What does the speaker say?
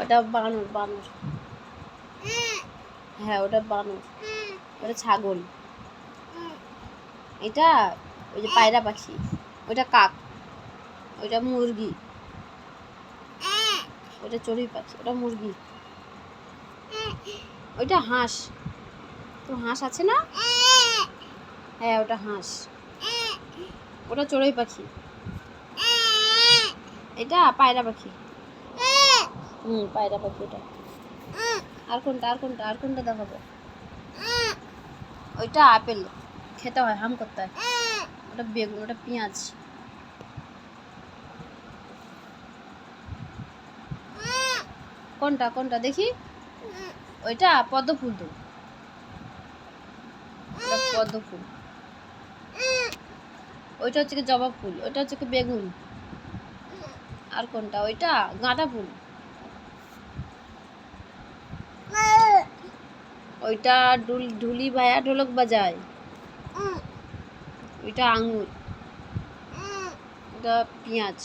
এটা বানর বানর। হ্যাঁ ওটা বানর, ওটা ছাগল। এটা ওই যে পায়রা পাখি, ওইটা কাক, ওইটা মুরগি, ওইটা চড়ুই পাখি, ওটা মুরগি, ওইটা হাঁস। তো হাঁস আছে না? হ্যাঁ ওটা হাঁস, ওটা চড়ুই পাখি, এটা পায়রা পাখি। পায়রা পাখি ওটা। আর কোনটা আর কোনটা আর কোনটা দেখাবো? ওইটা আপেল, খেতে হয়, হাম করতে হয়। ওটা বেগুন, ওটা পেঁয়াজ। কোনটা কোনটা দেখি? ওইটা পদ্ম ফুল। তো ওটা পদ্ম ফুল। ওইটা হচ্ছে কি জবা ফুল, ওইটা হচ্ছে কি বেগুন। আর কোনটা? ওইটা গাঁদা ফুল। ওইটা ঢুলি ভাইয়া ঢোলক বাজায়। ওইটা আঙুর, ওটা পেঁয়াজ।